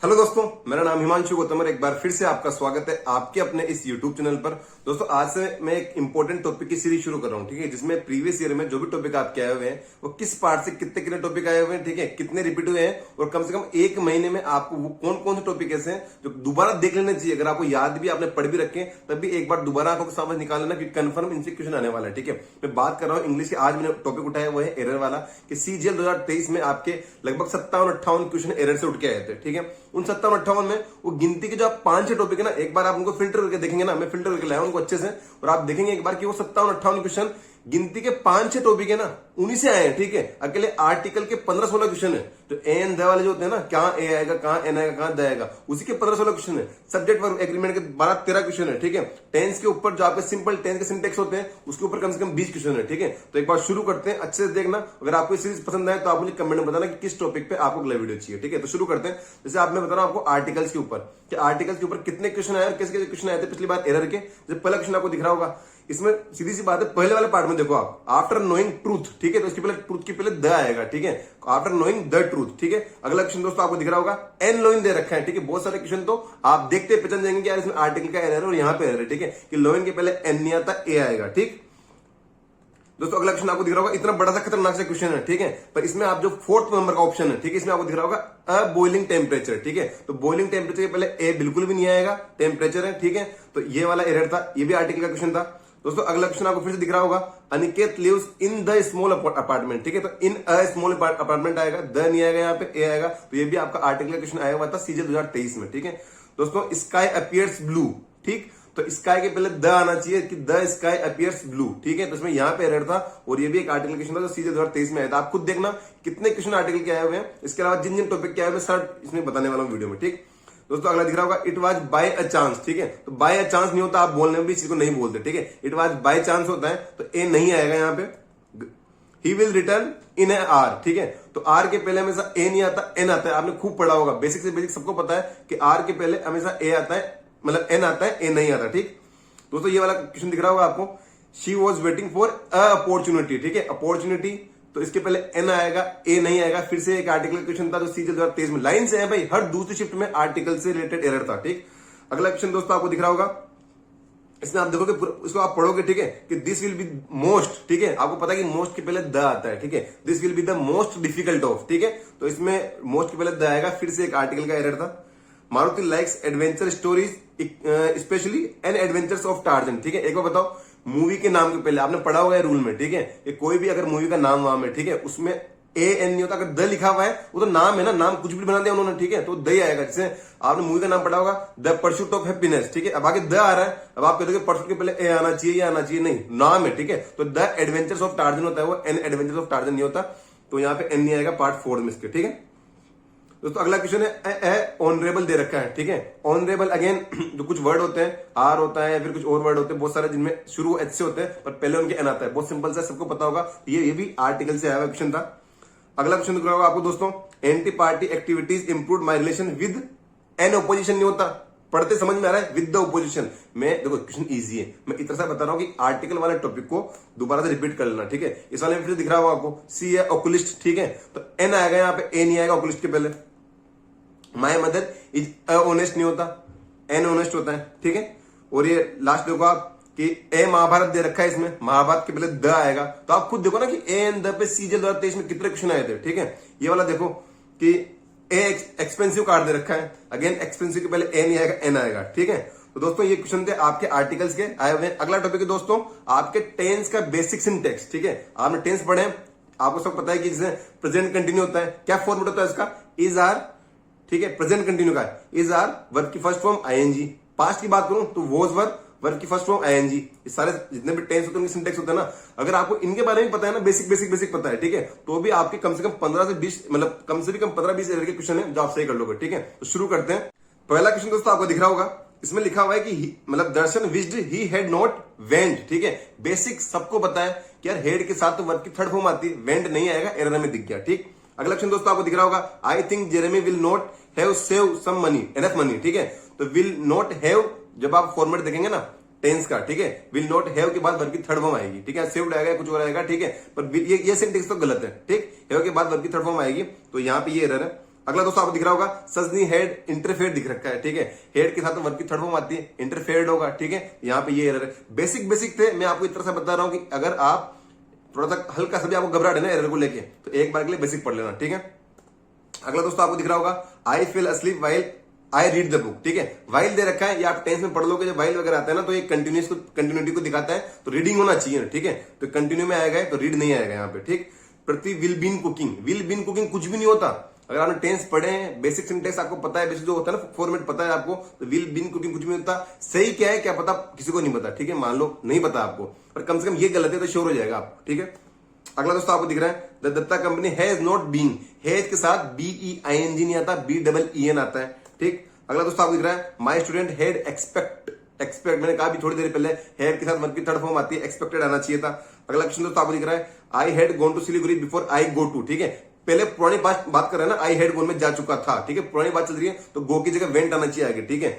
Hello दोस्तों, मेरा नाम हिमांशु गौतम और एक बार फिर से आपका स्वागत है आपके अपने इस यूट्यूब चैनल पर। दोस्तों, आज से मैं एक इंपॉर्टेंट टॉपिक की सीरीज शुरू कर रहा हूं, ठीक है, जिसमें प्रीवियस ईयर में जो भी टॉपिक आपके आए हुए हैं वो किस पार्ट से कितने कितने टॉपिक आए हुए हैं, ठीक है, कितने रिपीट हुए हैं और कम से कम एक महीने में आपको वो कौन कौन से टॉपिक ऐसे हैं जो दोबारा देख लेने चाहिए। अगर आपको याद भी आपने पढ़ भी रखे तब भी एक बार दोबारा आपको समझ निकाल लेना कि कंफर्म इनसे क्वेश्चन आने वाला है। ठीक है, मैं बात कर रहा हूँ इंग्लिश के। आज मैंने टॉपिक उठाया हुआ है एरर वाला कि सीजीएल 2023 में आपके लगभग 57-58 क्वेश्चन एरर से उठ के आए थे। ठीक है, उन 57-58 में वो गिनती के जो आप 5-6 टॉपिक है ना, एक बार आप उनको फिल्टर करके देखेंगे ना, मैं फिल्टर करके लाया उनको अच्छे से, और आप देखेंगे एक बार कि वो 57-58 क्वेश्चन गिनती के 5-6 टॉपिक है ना, उन्हीं से आए हैं। ठीक है, अकेले आर्टिकल के 15-16 क्वेश्चन है, जो ए एन द वाले जो होते हैं ना, कहां ए आएगा, कहां एन आएगा, कहां द आएगा, उसी के 15-16 क्वेश्चन है। सब्जेक्ट वर्ब एग्रीमेंट के 12-13 क्वेश्चन है। ठीक है, टेंस के ऊपर जो आपके सिंपल टेंस के सिंटेक्स होते हैं उसके ऊपर कम से कम 20 क्वेश्चन है। ठीक है, तो एक बार शुरू करते हैं, अच्छे से देखना। अगर आपको सीरीज पसंद आए तो आप मुझे कमेंट में बताना कि किस टॉपिक पे आपको अगला वीडियो चाहिए। ठीक है, तो शुरू करते हैं। जैसे आप मैं बता रहा हूं आपको आर्टिकल्स के ऊपर कि आर्टिकल्स के ऊपर कितने क्वेश्चन आए और कैसे कैसे क्वेश्चन आए थे पिछली बार एरर के। जैसे पहला क्वेश्चन आपको दिख रहा होगा, इसमें सीधी सी बात है, पहले वाले पार्ट में देखो आप, आफ्टर नोइंग ट्रूथ, ठीक है, तो इसके पहले ट्रूथ के पहले द आएगा। ठीक है, आफ्टर नोइंग द ट्रूथ। ठीक है, अगला क्वेश्चन दोस्तों आपको दिख रहा होगा, एन लोइन दे रखा है। ठीक है, बहुत सारे क्वेश्चन तो आप देखते पहचान जाएंगे कि यार इसमें आर्टिकल का एरर है और यहाँ पे एरर है। ठीक है, कि लोइन के पहले एन नहीं आता, ए आएगा। ठीक दोस्तों, अगला क्वेश्चन आपको दिख रहा होगा, इतना बड़ा सा खतरनाक सा क्वेश्चन है। ठीक है, पर इसमें आप जो 4th नंबर का ऑप्शन है, ठीक है, इसमें आपको दिख रहा होगा अ बॉइलिंग टेम्परेचर। ठीक है, तो बॉइलिंग टेम्परेचर के पहले ए बिल्कुल भी नहीं आएगा, टेम्परेचर है। ठीक है, तो ये वाला एरर था, ये भी आर्टिकल का क्वेश्चन था। दोस्तों, अगला क्वेश्चन आपको फिर से दिख रहा होगा, Aniket lives in the small apartment. ठीक है, तो इन अ स्मॉल अपार्टमेंट आएगा, द नहीं आएगा, यहाँ पे ए आएगा। तो ये भी आपका आर्टिकल का क्वेश्चन आया हुआ था सीजीएल 2023 में। ठीक है, दोस्तों, स्काई अपीयर्स ब्लू। ठीक, तो स्काई के पहले द आना चाहिए कि द स्काई अपीयर्स ब्लू। ठीक है, तो इसमें यहाँ पे एरर था और ये भी एक आर्टिकल क्वेश्चन था जो सीजीएल 2023 में आया था। आप खुद देखना कितने क्वेश्चन आर्टिकल के आए हुए हैं, इसके अलावा जिन जिन टॉपिक के आए हुए सर इसमें बताने वाला हूँ वीडियो में। ठीक दोस्तों, अगला दिख रहा होगा, it was by a chance. ठीक है, तो बाय अ चांस नहीं होता, आप बोलने में भी चीज को नहीं बोलते। ठीक है, इट वाज बाय चांस होता है, तो ए नहीं आएगा यहाँ पे। He will return in A R. ठीक है, तो आर के पहले हमेशा ए नहीं आता, एन आता है। आपने खूब पढ़ा होगा, बेसिक से बेसिक सबको पता है कि आर के पहले हमेशा ए आता है, मतलब एन आता है, ए नहीं आता। ठीक दोस्तों, ये वाला क्वेश्चन दिख रहा होगा आपको, she was waiting for a opportunity. ठीक है, अपॉर्चुनिटी, तो इसके पहले एन आएगा, ए नहीं आएगा। फिर से एक आर्टिकल क्वेश्चन था जो सीजीएल 2023 में लाइन से है भाई, हर दूसरी शिफ्ट में आर्टिकल से रिलेटेड एरर था। ठीक, अगला क्वेश्चन दोस्तों आपको दिख रहा होगा, इसमें आप देखोगे, इसको आप पढ़ोगे, ठीक है, कि दिस विल बी मोस्ट। ठीक है, आपको पता है कि मोस्ट के पहले द आता है। ठीक है, this will be the most difficult of. ठीक है, तो इसमें मोस्ट के पहले द आएगा। फिर से एक आर्टिकल का एरर था, Maruti likes adventure stories specially and adventures of torsion. ठीक है, एक बार बताओ, मूवी के नाम के पहले आपने पढ़ा होगा रूल में, ठीक है, कि कोई भी अगर मूवी का नाम वहां में, ठीक है, उसमें ए एन नहीं होता, अगर द लिखा हुआ है वो तो नाम है ना, नाम कुछ भी बना दिया उन्होंने। ठीक है, तो द ही आएगा। जैसे आपने मूवी का नाम पढ़ा होगा, द परस्यूट ऑफ हैप्पीनेस। ठीक है, अब आगे द आ रहा है, अब आप कहते हो परस्यूट के पहले ए आना चाहिए या आना चाहिए, नहीं, नाम है। ठीक है, तो द एडवेंचर्स ऑफ टार्जन होता है, वो एन एडवेंचर्स ऑफ टार्जन नहीं होता, तो यहाँ पे एन नहीं आएगा पार्ट 4 में इसके। ठीक है दोस्तों, अगला क्वेश्चन है ऑनरेबल दे रखा है। ठीक है, ऑनरेबल अगेन जो कुछ वर्ड होते हैं, आर होता है या फिर कुछ और वर्ड होते हैं बहुत सारे, जिनमें शुरू एच से होते हैं पर पहले उनके एन आता है। बहुत सिंपल सा, सबको पता होगा, ये भी आर्टिकल से आया हुआ क्वेश्चन था। अगला क्वेश्चन दिख रहा होगा आपको दोस्तों, anti party activities improve my relation with an opposition नहीं होता, पढ़ते समझ में आ रहा है, विद द ओपोजिशन। मैं देखो क्वेश्चन इजी है, मैं इतना सा बता रहा हूं कि आर्टिकल वाले टॉपिक को दोबारा से रिपीट कर लेना। ठीक है, इस वाले में फिर दिख रहा होगा आपको, सी है ओकुलिस्ट। ठीक है, तो एन आएगा यहाँ पे, ए नहीं आएगा ओकुलिस्ट के पहले। माई मदर इज ऑनेस्ट नहीं होता, एन ऑनेस्ट होता है। ठीक है, और ये लास्ट देखो आप कि ए महाभारत दे रखा है, इसमें महाभारत के पहले द आएगा। तो आप खुद देखो ना कि A N the pay CGL 2023 में कितने क्वेश्चन आए थे। ठीक है, ये वाला देखो कि ए एक्सपेंसिव कार्ड दे रखा है, अगेन एक्सपेंसिव के पहले ए नहीं आएगा, एन आएगा। ठीक है, तो दोस्तों ये क्वेश्चन थे आपके आर्टिकल्स के आए हुए हैं। अगला टॉपिक है दोस्तों आपके टेंस का बेसिक सिंटेक्स। ठीक है, आपने टेंस पढ़े हैं, आपको सब पता है कि जैसे प्रेजेंट कंटिन्यू होता है, क्या फॉर्मेट होता है इसका, इज आर। ठीक है, प्रेजेंट कंटिन्यू का इज आर, वर्ब की फर्स्ट फॉर्म आईएनजी। पास्ट की बात करूं तो वॉज वर्ब की फर्स्ट फॉर्म आईएनजी। ये सारे जितने भी टेंस होते हैं उनके सिंटेक्स होते हैं ना, अगर आपको इनके बारे में पता है ना, बेसिक पता है, ठीक है, तो भी आपके कम से कम 15 से 20, मतलब कम से भी कम 15-20 एरर के क्वेश्चन है जो आप सही कर लोगे। ठीक है, तो शुरू करते हैं। पहला क्वेश्चन दोस्तों आपको दिख रहा होगा, इसमें लिखा हुआ है कि मतलब दर्शन विज्ड ही हैड नॉट वेंट। ठीक है, बेसिक सबको पता है कि यार हेड के साथ तो वर्ब की थर्ड फॉर्म आती है, वेंट नहीं आएगा, एरर में दिख गया। ठीक, अगला क्वेश्चन दोस्तों आपको दिख रहा होगा, I think Jeremy will not have save some money, enough money. ठीक है, तो विल नॉट हैव जब आप फॉर्मेट देखेंगे ना टेंस का, ठीक है, विल नॉट हैव के बाद वर्ब की थर्ड फॉर्म आएगी। ठीक है, सेव्ड आएगा, कुछ और आएगा। ठीक है, पर ये सेंटेंस तो गलत है। ठीक, हैव के बाद वर्ब की थर्ड फॉर्म आएगी, तो यहाँ पे ये एरर है। अगला दोस्तों आपको दिख रहा होगा सजनी हेड इंटरफेयर दिख रखा है, ठीक है। हेड के साथ वर्ब की थर्ड फॉर्म आती है, इंटरफेयर्ड होगा, ठीक है। यहाँ पे ये एरर है। बेसिक थे, मैं आपको इस तरह से बता रहा हूं कि अगर आप थोड़ा सा हल्का सा भी आपको घबराहट है ना एरर को लेके, तो एक बार के लिए बेसिक पढ़ लेना, ठीक है। अगला दोस्तों आपको दिख रहा होगा I feel asleep while I read the book, ठीक है। वाइल दे रखा है, ये आप टेंस में पढ़ लोगे, जब वाइल वगैरह आता है ना तो ये कंटिन्यूटी को दिखाता है, तो रीडिंग होना चाहिए, ठीक है। तो कंटिन्यू में आएगा तो रीड नहीं आएगा यहाँ पे, ठीक। प्रति विल बीन कुकिंग कुछ भी नहीं होता। अगर आपने टेंस पढ़े हैं, बेसिक सिंटेक्स आपको पता है, बेसिक जो होता है ना फॉर्मेट पता है आपको, तो विल बीन कुकिंग कुछ भी नहीं होता। सही क्या है क्या पता, किसी को नहीं पता, ठीक है। मान लो नहीं पता आपको, पर कम से कम ये गलत है तो श्योर हो जाएगा आप, ठीक है। अगला दोस्तों आपको दिख रहा है the Datta company has not been, has के साथ BEING नहीं आता, BEEN आता है, ठीक। अगला दोस्तों आपको दिख रहा है माई स्टूडेंट हैड एक्सपेक्ट, मैंने कहा भी थोड़ी देर पहले, हैड के साथ वर्ब की थर्ड फॉर्म आती है, एक्सपेक्टेड आना चाहिए था। अगला क्वेश्चन दोस्तों आपको दिख रहा है I had gone to Siliguri before I go to, ठीक है। पहले पुरानी बात कर रहे हैं ना, आई हैड गॉन में जा चुका था, ठीक है। पुरानी बात चल रही है तो गो की जगह वेंट आना चाहिए आगे, ठीक है।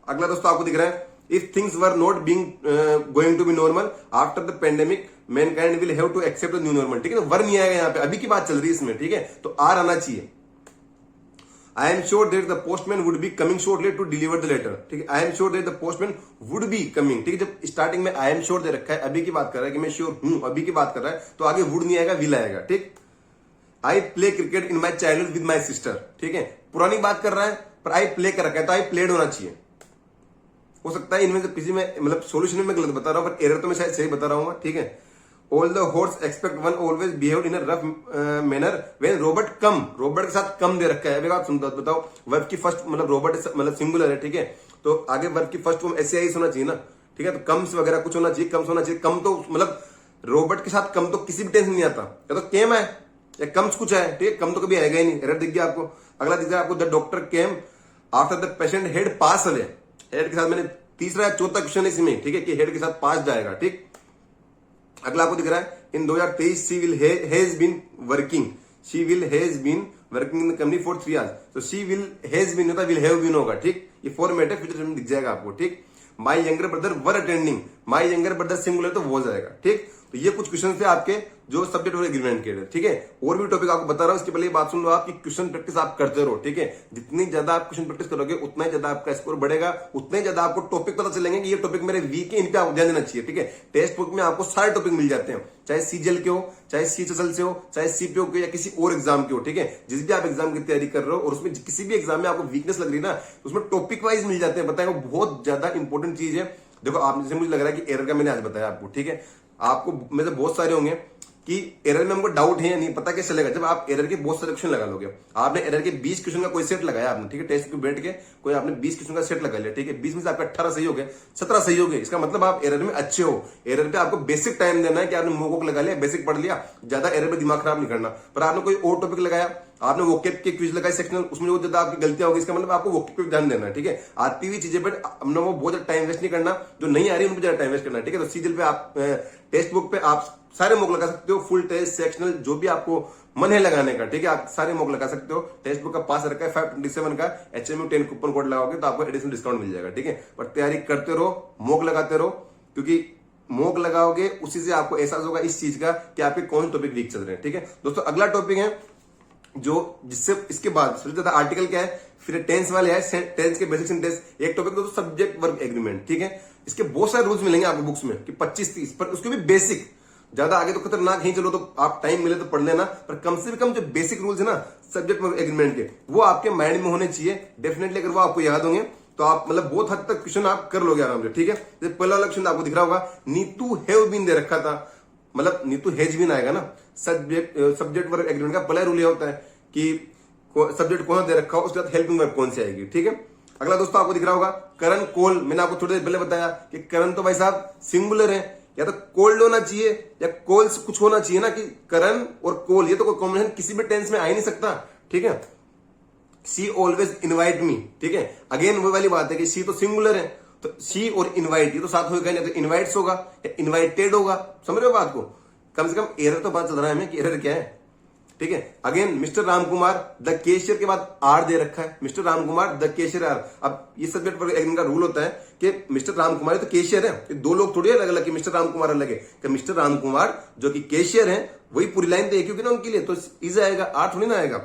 अगला दोस्तों आपको दिख रहा है if things were not being going to be normal after the pandemic mankind will have to accept the new normal, ठीक है। वर नहीं आएगा यहाँ पे, अभी की बात चल रही है इसमें, ठीक है। तो आर आना चाहिए। I am sure that the postman would be coming shortly to deliver the letter, ठीक है। I am sure that the postman would be coming, ठीक है। जब स्टार्टिंग में आई एम श्योर दे रखा है, अभी की बात कर रहा है कि मैं श्योर हूं, अभी की बात कर रहा है, तो आगे वुड नहीं आएगा, विल आएगा, ठीक। I play cricket in my childhood with my sister, ठीक है। पुरानी बात कर रहा है पर आई प्ले कर रखा है, तो आई प्लेड होना चाहिए। हो सकता है इनमें से किसी में, मतलब सोल्यूशन में मैं गलत बता रहा हूं, पर एरर तो मैं शायद सही बता रहा हूं, ठीक है। All the horse expect one always behaved in a rough manner when Robert come, Robert के साथ कम दे रखा है। अभी आप सुनता बताओ, वर्ब की फर्स्ट मतलब रॉबर्ट मतलब सिंगुलर है, ठीक है। तो आगे वर्ब की फर्स्ट फॉर्म ऐसे ही होना चाहिए ना, ठीक है। तो कम्स वगैरह कुछ होना चाहिए, कम्स होना चाहिए। कम तो मतलब रॉबर्ट के साथ कम तो किसी भी टेंस नहीं आता, या तो केम है या कम्स कुछ है, ठीक है। कम तो कभी आएगा ही नहीं, एरर दिख गया आपको। अगला दिख गया आपको the doctor came after the patient head pass away, head के साथ मैंने तीसरा या चौथा क्वेश्चन है इसमें, ठीक है, कि हेड के साथ पास जाएगा, ठीक। अगला आपको दिख रहा है in 2023 she will has been working, she will has been working in the company for 3 hours, तो शी विल हैज बीन होता, विल हैव बीन होगा, ठीक। ये फॉर्मेट है, फ्यूचर में दिख जाएगा आपको, ठीक। My younger brother were attending, my younger brother singular तो वो जाएगा, ठीक। तो ये कुछ क्वेश्चन थे आपके जो सब्जेक्ट और एग्रीमेंट के, ठीक है। और भी टॉपिक आपको बता रहा हूं, इसके पहले बात सुन लो आप कि क्वेश्चन प्रैक्टिस आप करते रहो, ठीक है। जितनी ज्यादा आप क्वेश्चन प्रैक्टिस करोगे उतना ही ज्यादा आपका स्कोर बढ़ेगा, उतने ज्यादा आपको टॉपिक पता चलेंगे कि ये टॉपिक मेरे वीक है, इन पे आपको ध्यान देना चाहिए, ठीक है। टेक्स्ट बुक में आपको सारे टॉपिक मिल जाते हैं, चाहे सीजीएल के हो, चाहे सीएचएसएल से हो, चाहे सीपीओ के या किसी और एग्जाम के हो, ठीक है। जिस भी आप एग्जाम की तैयारी कर रहे हो और उसमें किसी भी एग्जाम में आपको वीकनेस लग रही है ना, तो उसमें टॉपिक वाइज मिल जाते हैं, बताएं, वो बहुत ज्यादा इंपॉर्टेंट चीज है। देखो आप जैसे मुझे लग रहा है कि एरर का मैंने आज बताया आपको, ठीक है। आपको में से बहुत सारे होंगे कि एरर में हमको डाउट है या नहीं, पता कैसे चलेगा, जब आप एरर के बहुत सारे क्वेश्चन लगा लोगे। आपने एरर के 20 क्वेश्चन का कोई सेट लगाया आपने, ठीक है। टेस्ट पे बैठ के कोई आपने 20 क्वेश्चन का सेट लगा लिया, ठीक है। 20 में से आपका 18 सही हो गए, 17 सही हो गए, इसका मतलब आप एरर में अच्छे हो। एरर पे आपको बेसिक टाइम देना है कि आपने मोक लगा लिया, बेसिक पढ़ लिया, ज्यादा एरर में दिमाग खराब नहीं करना। पर आपने कोई और टॉपिक लगाया, आपने वोकेब के क्विज लगाए सेक्शनल, उसमें जो ज्यादा आपकी गलतियां होगी, इसका मतलब आपको वोकेब पे ध्यान देना है, ठीक है। आती हुई चीजें पर अपना वो बहुत ज्यादा टाइम वेस्ट नहीं करना, जो नहीं आ रही है उन पर ज्यादा टाइम वेस्ट करना है, ठीक है। तो सीजीएल पे आप टेक्स्ट बुक पे आप सारे मॉक लगा सकते हो, फुल टेस्ट सेक्शनल जो भी आपको मन है लगाने का, ठीक है। आप सारे मॉक लगा सकते हो। टेक्स्ट बुक का पास रखा है 527 का, HMU 10 कूपन कोड लगाओगे तो आपको एडिशनल डिस्काउंट मिल जाएगा, ठीक है। पर तैयारी करते रहो, मॉक लगाते रहो, क्योंकि मॉक लगाओगे उसी से आपको एहसास होगा इस चीज का कि आपके कौन से टॉपिक वीक चल रहे हैं, ठीक है। दोस्तों अगला टॉपिक है जो जिससे इसके बाद सबसे ज्यादा आर्टिकल क्या है, फिर टेंस वाले है, टेंस के बेसिक सेंटेंस। एक टॉपिक तो सब्जेक्ट वर्ब एग्रीमेंट, ठीक है। इसके बहुत सारे रूल्स मिलेंगे आपको बुक्स में कि 25-30, पर उसके भी बेसिक, ज्यादा आगे तो खतरनाक ही, चलो तो आप टाइम मिले तो पढ़ लेना, पर कम से कम जो बेसिक रूल्स है ना सब्जेक्ट वर्ब एग्रीमेंट के, वो आपके माइंड में होने चाहिए डेफिनेटली। अगर वो आपको याद होंगे तो आप मतलब बहुत हद तक क्वेश्चन आप कर लोगे आराम से, ठीक है। जैसे पहला वाला क्वेश्चन आपको दिख रहा होगा, नीतू हैव बीन दे रखा था, मतलब नीतू हैज बीन आएगा ना। सब्जेक्ट वर्ब एग्रीमेंट का पहला रूल यह होता है कि सब्जेक्ट कौन दे रखा हो, उसके बाद हेल्पिंग वर्ब कौन सी आएगी, ठीक है। अगला दोस्तों आपको दिख रहा होगा करण कोल, मैंने आपको थोड़ी देर पहले बताया कि करण तो भाई साहब सिंगुलर है, या तो कोल्ड होना चाहिए या कोल्स कुछ होना चाहिए ना, कि करण और कोल, ये तो कोई कॉम्बिनेशन किसी भी टेंस में आ ही नहीं सकता, ठीक है। सी ऑलवेज इनवाइट मी, ठीक है। अगेन वो वाली बात है कि सी तो सिंगुलर है, तो सी और इनवाइट ये तो साथ होगा, नहीं तो इनवाइट्स होगा या इनवाइटेड होगा, समझ रहे हो बात को। कम से कम एरर तो पता चल रहा है हमें कि एरर क्या है, ठीक है। Again mister Ramkumar the cashier के बाद आर दे रखा है, mister Ramkumar the cashier are. अब ये सब्जेक्ट पर का रूल होता है कि मिस्टर रामकुमार तो कैशियर है, ये दो लोग थोड़ी अलग अलग कि मिस्टर रामकुमार अलग है, कि मिस्टर रामकुमार जो कि कैशियर है वही पूरी लाइन तो एक ही होगी ना उनके लिए, तो इज आएगा, आर थोड़ी ना आएगा।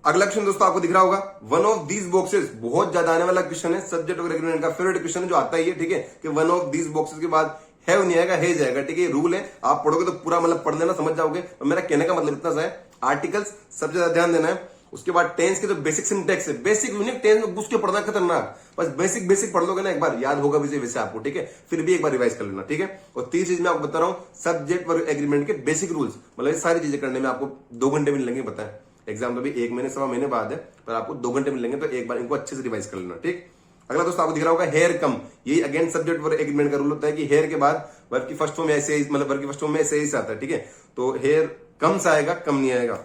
अगला क्वेश्चन दोस्तों आपको दिख रहा होगा, वन ऑफ दीज बॉक्सेस, बहुत ज्यादा आने वाला क्वेश्चन है, सब्जेक्ट और एग्रीमेंट का फेवरेट क्वेश्चन है जो आता ही है, ठीक है, कि वन ऑफ दीज बॉक्सेस के बाद हैव नहीं आएगा, हेज आएगा, ठीक है, रूल है, आप पढ़ोगे तो पूरा मतलब पढ़ लेना, समझ जाओगे। और मेरा कहने का मतलब इतना सा है, आर्टिकल्स सबसे ज्यादा ध्यान देना है, उसके बाद टेंस के जो बेसिक सिंटेक्स है, बेसिक यूनिक टेंस में घुस के पढ़ना खतरनाक, बस बेसिक बेसिक पढ़ लोगे ना, एक बार याद होगा वैसे आपको, ठीक है, फिर भी एक बार रिवाइज कर लेना, ठीक है। और तीसरी चीज मैं आपको बता रहा हूं, सब्जेक्ट और एग्रीमेंट के बेसिक रूल्स, मतलब ये सारी चीजें करने में आपको 2 घंटे मिलेंगे, बताएं एग्जाम तो भी 1 महीने 1.25 महीने बाद है, पर आपको 2 घंटे मिलेंगे, तो एक बार इनको अच्छे से रिवाइज कर लेना, ठीक। अगला दोस्तों आपको दिख रहा होगा, हेयर कम, यही अगेन सब्जेक्ट और एग्रीमेंट का रूल होता है कि हेयर के बाद वर्ब की फर्स्ट फॉर्म ऐसे ही, मतलब वर्ब की फर्स्ट फॉर्म में ऐसे ही आता है, ठीक है, तो हेयर कम से आएगा, कम नहीं आएगा।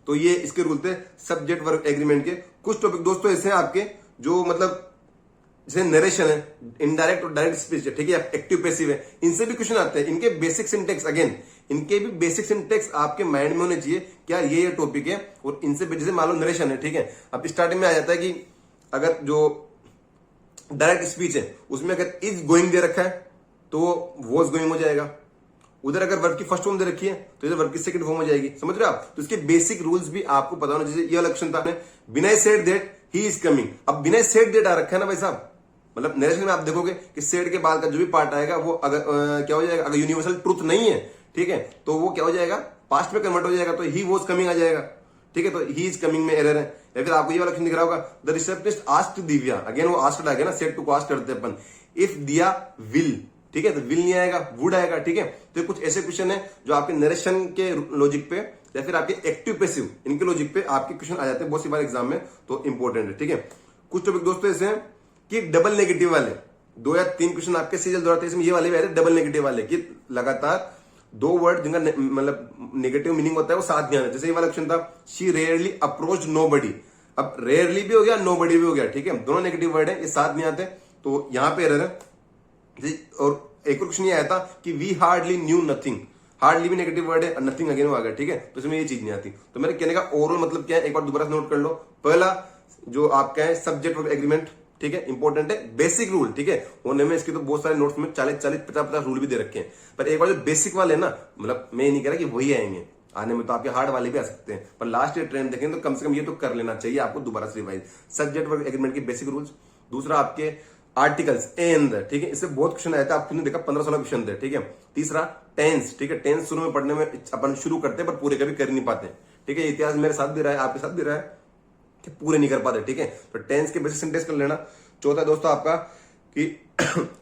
तो ये इसके रूल थे सब्जेक्ट वर्ब एग्रीमेंट के। कुछ टॉपिक दोस्तों ऐसे हैं आपके जो मतलब जैसे नरेशन है, इनडायरेक्ट और डायरेक्ट स्पीच है, ठीक है, एक्टिव पैसिव है, इनसे भी क्वेश्चन आते हैं, इनके बेसिक सिंटेक्स, अगेन इनके भी बेसिक सिंटेक्स आपके माइंड में होने चाहिए, क्या ये टॉपिक है, और इनसे जैसे मान लो नरेशन है, ठीक है, अब स्टार्टिंग में आ जाता है कि अगर जो डायरेक्ट स्पीच है उसमें अगर इज गोइंग दे रखा है तो वॉज गोइंग हो जाएगा, उधर अगर वर्ब की फर्स्ट फॉर्म दे रखी है तो इधर वर्ब की सेकंड फॉर्म हो जाएगी, समझ रहे हो आप। तो इसके बेसिक रूल्स भी आपको पता होना, जैसे ये लक्षण था बिना said that he is coming, अब बिना सेड दैट आ रखा है ना भाई साहब, मतलब नरेशन में आप देखोगे कि सेड के बाद का जो भी पार्ट आएगा वो अगर क्या हो जाएगा, अगर यूनिवर्सल ट्रूथ नहीं है, ठीक है, तो वो क्या हो जाएगा, पास्ट में कन्वर्ट हो जाएगा, तो ही वॉज कमिंग आ जाएगा, ठीक है, तो ही इज कमिंग में एरर है। या फिर आपको ये वाला क्वेश्चन दिख रहा होगा, the receptionist asked Divya, again वो आस्क्ड आ गया ना, सेड टू को आस्क करते हैं अपन, इफ दिया विल, ठीक है, तो विल नहीं आएगा, वुड आएगा, ठीक है। तो कुछ ऐसे क्वेश्चन है जो आपके नरेशन के लॉजिक पे या फिर आपके एक्टिव पैसिव इनके लॉजिक पे आपके क्वेश्चन आ जाते हैं बहुत सी बार एग्जाम में, तो इंपॉर्टेंट है, ठीक है। कुछ टॉपिक दोस्तों ऐसे हैं कि डबल नेगेटिव वाले 2 या 3 क्वेश्चन आपके सीरियल दोहराते हैं, इसमें ये वाले भी आए थे डबल नेगेटिव वाले, कि लगातार 2 वर्ड जिनका मतलब नेगेटिव मीनिंग होता है वो साथ में आना, जैसे ये वाला क्वेश्चन था, शी रेयरली अप्रोच नोबडी, अब रेयरली भी हो गया, नोबडी भी हो गया, ठीक है, दोनों नेगेटिव वर्ड है, ये साथ नहीं आते, तो यहां पे एरर है। और एक और क्वेश्चन ये आया था कि we hardly knew nothing, hardly भी नेगेटिव वर्ड है और नथिंग अगेन आ गया, ठीक है, तो इसमें ये चीज नहीं आती। तो मेरे कहने का ओवरऑल मतलब क्या है, एक बार दोबारा नोट कर लो, पहला जो आपका है सब्जेक्ट वर्ब एग्रीमेंट, ठीक है, इंपॉर्टेंट है, बेसिक रूल, ठीक है, होने में इसके तो बहुत सारे नोट्स में 40-40, 50-50 रूल भी दे रखे हैं, पर एक बार जो बेसिक वाले ना, मतलब मैं नहीं कह रहा कि वही आएंगे, आने में तो आपके हार्ड वाले भी आ सकते हैं, पर लास्ट ईयर ट्रेंड देखें तो कम से कम ये तो कर लेना चाहिए आपको दोबारा से रिवाइज, सब्जेक्ट वर्ब एग्रीमेंट के बेसिक रूल्स। दूसरा आपके आर्टिकल्स ए एंड, ठीक है, इससे बहुत क्वेश्चन आया था, आपने देखा 15-16 क्वेश्चन थे, ठीक है। तीसरा टेंस, ठीक है, टेंस शुरू में पढ़ने में अपन शुरू करते हैं पर पूरे कभी कर नहीं पाते, ठीक है, इतिहास मेरे साथ भी रहा है, आपके साथ भी रहा है कि पूरे नहीं कर पाते, ठीक है, तो टेंस के बेसिक सेंटेंस कर लेना। चौथा दोस्तों आपका कि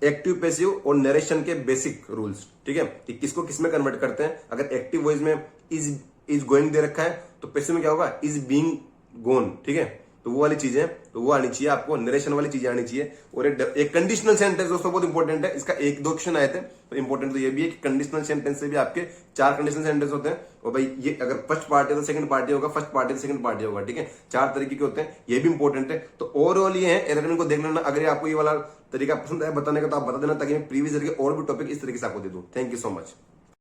एक्टिव पैसिव और नरेशन के बेसिक रूल्स, ठीक है, कि किसको किस में कन्वर्ट करते हैं, अगर एक्टिव वॉइस में इज गोइंग दे रखा है तो पैसिव में क्या होगा, इज बीइंग गोन, ठीक है, तो वो वाली चीजें तो वो आनी चाहिए आपको, नरेशन वाली चीजें आनी चाहिए। और एक कंडीशनल सेंटेंस दोस्तों बहुत इंपॉर्टेंट है, इसका 1-2 क्वेश्चन आए थे, तो इंपॉर्टेंट तो ये भी है कि कंडीशनल सेंटेंस से भी आपके 4 कंडीशनल सेंटेंस होते हैं, और भाई ये अगर फर्स्ट पार्ट है तो सेकंड पार्ट ही होगा, फर्स्ट पार्ट है तो सेकंड पार्ट ही होगा, ठीक है, 4 तरीके के होते हैं, ये भी इंपॉर्टेंट है। तो ओवरऑल ये है, एरर को देख लेना, अगर आपको ये वाला तरीका पसंद है बताने का तो आप बता देना, ताकि मैं प्रीवियस ईयर के और भी टॉपिक इस तरीके से आपको दे दूं। Thank you so much.